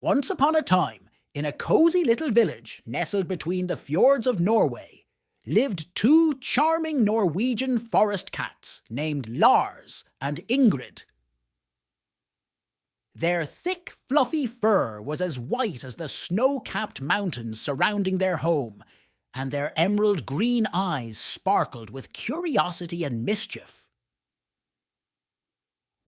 Once upon a time, in a cozy little village nestled between the fjords of Norway, lived two charming Norwegian forest cats named Lars and Ingrid. Their thick, fluffy fur was as white as the snow-capped mountains surrounding their home, and their emerald green eyes sparkled with curiosity and mischief.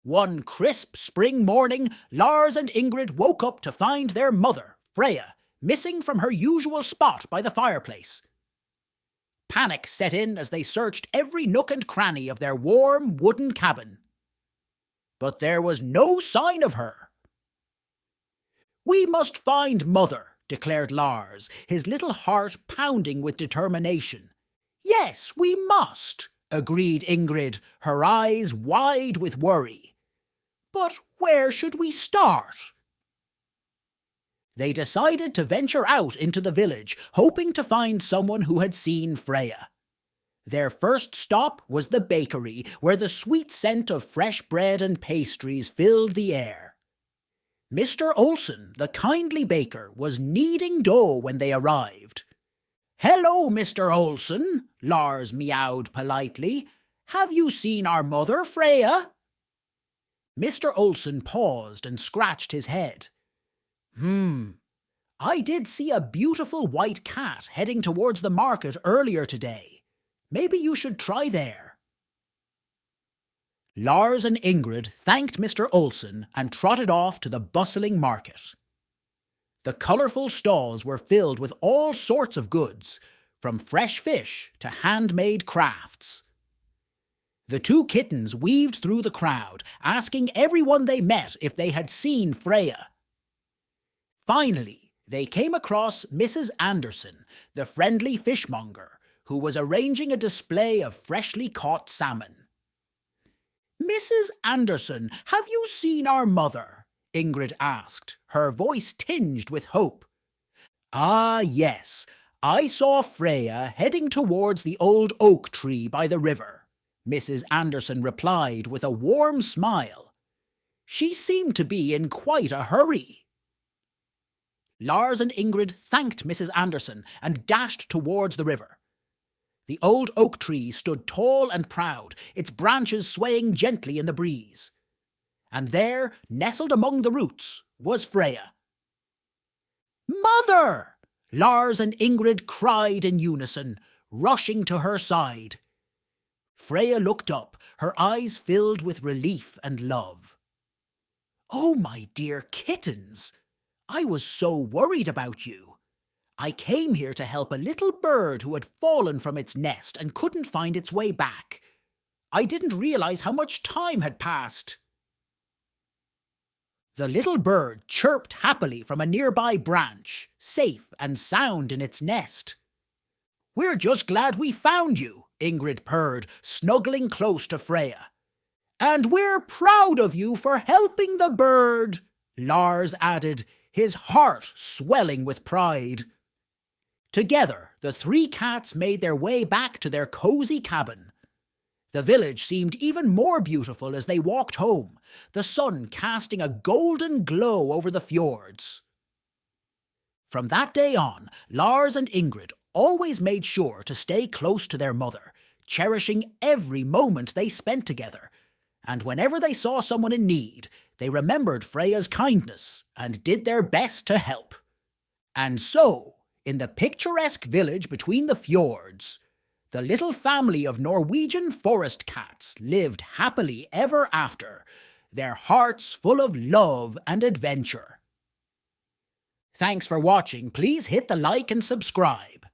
One crisp spring morning, Lars and Ingrid woke up to find their mother, Freya, missing from her usual spot by the fireplace. Panic set in as they searched every nook and cranny of their warm wooden cabin. But there was no sign of her. "We must find Mother," declared Lars, his little heart pounding with determination. "Yes, we must," agreed Ingrid, her eyes wide with worry. "But where should we start?" They decided to venture out into the village, hoping to find someone who had seen Freya. Their first stop was the bakery, where the sweet scent of fresh bread and pastries filled the air. Mr. Olsen, the kindly baker, was kneading dough when they arrived. "Hello, Mr. Olsen," Lars meowed politely. "Have you seen our mother, Freya?" Mr. Olsen paused and scratched his head. I did see a beautiful white cat heading towards the market earlier today. Maybe you should try there." Lars and Ingrid thanked Mr. Olsen and trotted off to the bustling market. The colourful stalls were filled with all sorts of goods, from fresh fish to handmade crafts. The two kittens weaved through the crowd, asking everyone they met if they had seen Freya. Finally, they came across Mrs. Anderson, the friendly fishmonger, who was arranging a display of freshly caught salmon. "Mrs. Anderson, have you seen our mother?" Ingrid asked, her voice tinged with hope. "Ah, yes, I saw Freya heading towards the old oak tree by the river," Mrs. Anderson replied with a warm smile. "She seemed to be in quite a hurry." Lars and Ingrid thanked Mrs. Anderson and dashed towards the river. The old oak tree stood tall and proud, its branches swaying gently in the breeze. And there, nestled among the roots, was Freya. "Mother!" Lars and Ingrid cried in unison, rushing to her side. Freya looked up, her eyes filled with relief and love. "Oh, my dear kittens! I was so worried about you. I came here to help a little bird who had fallen from its nest and couldn't find its way back. I didn't realize how much time had passed." The little bird chirped happily from a nearby branch, safe and sound in its nest. "We're just glad we found you," Ingrid purred, snuggling close to Freya. "And we're proud of you for helping the bird," Lars added, his heart swelling with pride. Together, the three cats made their way back to their cozy cabin. The village seemed even more beautiful as they walked home, the sun casting a golden glow over the fjords. From that day on, Lars and Ingrid always made sure to stay close to their mother, cherishing every moment they spent together, and whenever they saw someone in need, they remembered Freya's kindness and did their best to help. And so, in the picturesque village between the fjords, the little family of Norwegian forest cats lived happily ever after, their hearts full of love and adventure. Thanks for watching. Please hit the like and subscribe.